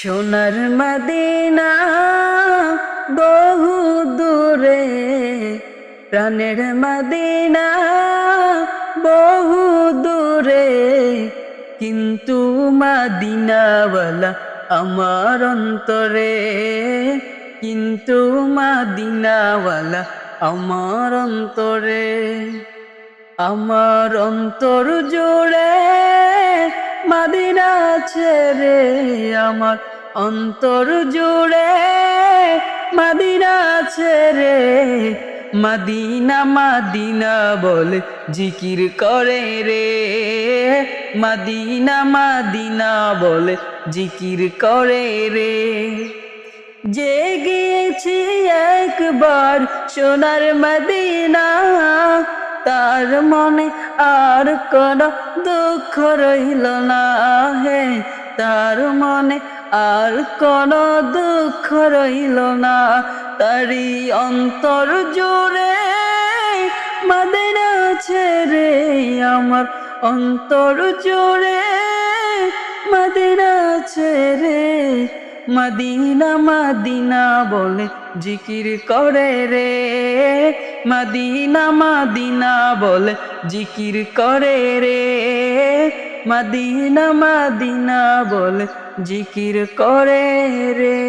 সোনার মদিনা বহু দূরে, প্রাণের মদিনা বহু দূরে, কিন্তু মদিনাওয়ালা আমার অন্তরে, কিন্তু মদিনাওয়ালা আমার অন্তরে। আমার অন্তর জুড়ে মদিনা ছেড়ে, আমার অন্তর জুড়ে মদিনা ছেড়ে, মদিনা মদিনা বলে জিকির করে রে, মদিনা মদিনা বলে জিকির করে রে। যে গিয়েছি একবার সোনার মদিনা, তার মনে আর কোনো দুঃখ রইল না হে, তার মনে আর কোনো দুঃখ রইল না। তারি অন্তর জুড়ে মদিনা ছেড়ে, আমার অন্তর জুড়ে মদিনা ছেড়ে, মদিনা মদিনা বলে জিকির করে রে, মদিনা মদিনা বলে জিকির করে রে, মদিনা মদিনা বলে জিকির করে রে।